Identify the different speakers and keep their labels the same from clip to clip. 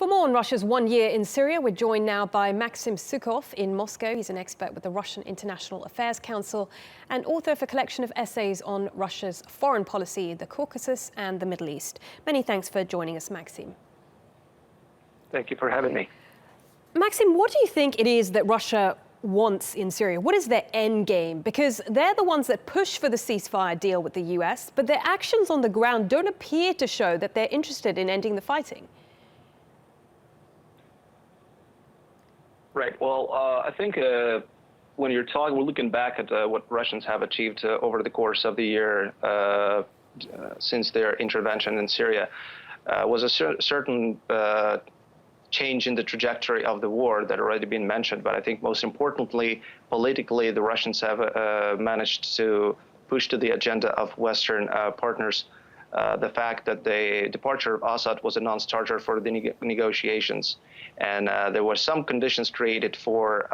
Speaker 1: For more on Russia's 1 year in Syria, we're joined now by Maxim Suchkov in Moscow. He's an expert with the Russian International Affairs Council and author of a collection of essays on Russia's foreign policy, the Caucasus and the Middle East. Many thanks for joining us, Maxim.
Speaker 2: Thank you for having me.
Speaker 1: Maxim, what do you think it is that Russia wants in Syria? What is their end game? Because they're the ones that push for the ceasefire deal with the US, but their actions on the ground don't appear to show that they're interested in ending the fighting.
Speaker 2: Right. Well, I think when we're looking back at what Russians have achieved over the course of the year since their intervention in Syria, was a certain change in the trajectory of the war that already been mentioned. But I think most importantly, politically, the Russians have managed to push to the agenda of Western partners the fact that the departure of Assad was a non-starter for the negotiations, and there were some conditions created for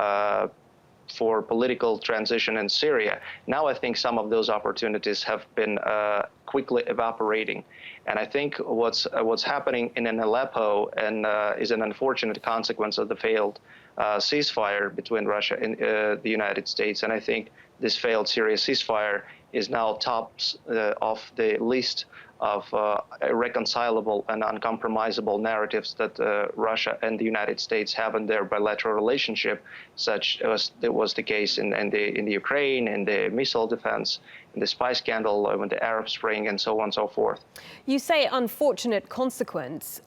Speaker 2: political transition in Syria. Now I think some of those opportunities have been quickly evaporating, and I think what's happening in Aleppo and is an unfortunate consequence of the failed ceasefire between Russia and the United States. And I think this failed Syria ceasefire is now tops of the list of irreconcilable and uncompromisable narratives that Russia and the United States have in their bilateral relationship, such as it was the case in the Ukraine, in the missile defense, in the spy scandal, in the Arab Spring, and so on and so forth.
Speaker 1: You say unfortunate consequence.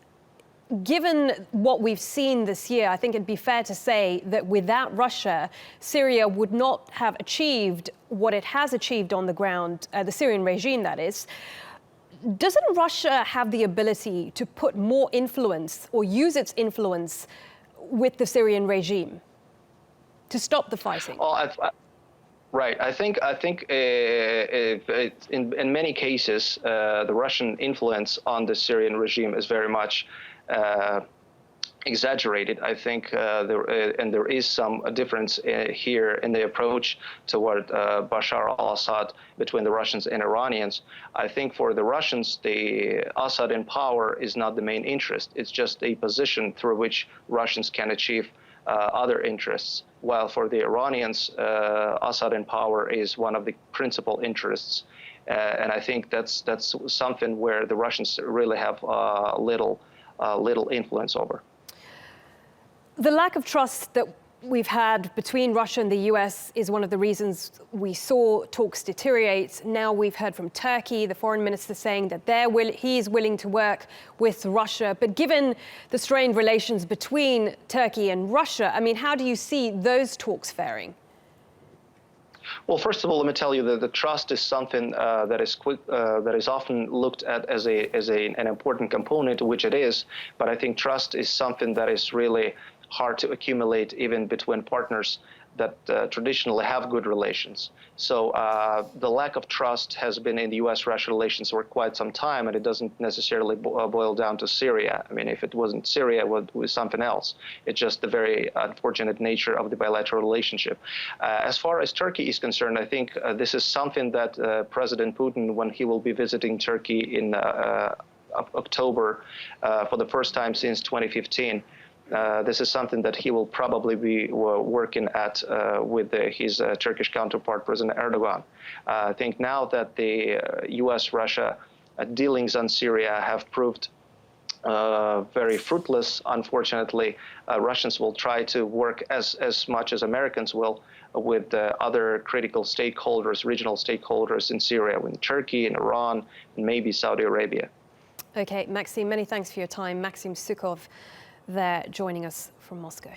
Speaker 1: Given what we've seen this year, I think it'd be fair to say that without Russia, Syria would not have achieved what it has achieved on the ground, the Syrian regime, that is. Doesn't Russia have the ability to put more influence or use its influence with the Syrian regime to stop the fighting?
Speaker 2: Well, right. I think in many cases, the Russian influence on the Syrian regime is very much exaggerated. I think there is some difference here in the approach toward Bashar al-Assad between the Russians and Iranians. I think for the Russians, the Assad in power is not the main interest. It's just a position through which Russians can achieve other interests. While for the Iranians, Assad in power is one of the principal interests. And I think that's something where the Russians really have little influence over.
Speaker 1: The lack of trust that we've had between Russia and the US is one of the reasons we saw talks deteriorate. Now we've heard from Turkey, the foreign minister, saying that he is willing to work with Russia. But given the strained relations between Turkey and Russia, I mean, how do you see those talks faring?
Speaker 2: Well, first of all, let me tell you that the trust is something that is often looked at as an important component, which it is. But I think trust is something that is really hard to accumulate even between partners that traditionally have good relations. So the lack of trust has been in the U.S.-Russia relations for quite some time, and it doesn't necessarily boil down to Syria. I mean, if it wasn't Syria, it was something else. It's just the very unfortunate nature of the bilateral relationship. As far as Turkey is concerned, I think this is something that President Putin, when he will be visiting Turkey in October for the first time since 2015, this is something that he will probably be working at with his Turkish counterpart, President Erdogan. I think now that the U.S.-Russia dealings on Syria have proved very fruitless, unfortunately, Russians will try to work as much as Americans will with other critical stakeholders, regional stakeholders in Syria, with Turkey and Iran, and maybe Saudi Arabia.
Speaker 1: Okay, Maxim, many thanks for your time. Maxim Suchkov there joining us from Moscow.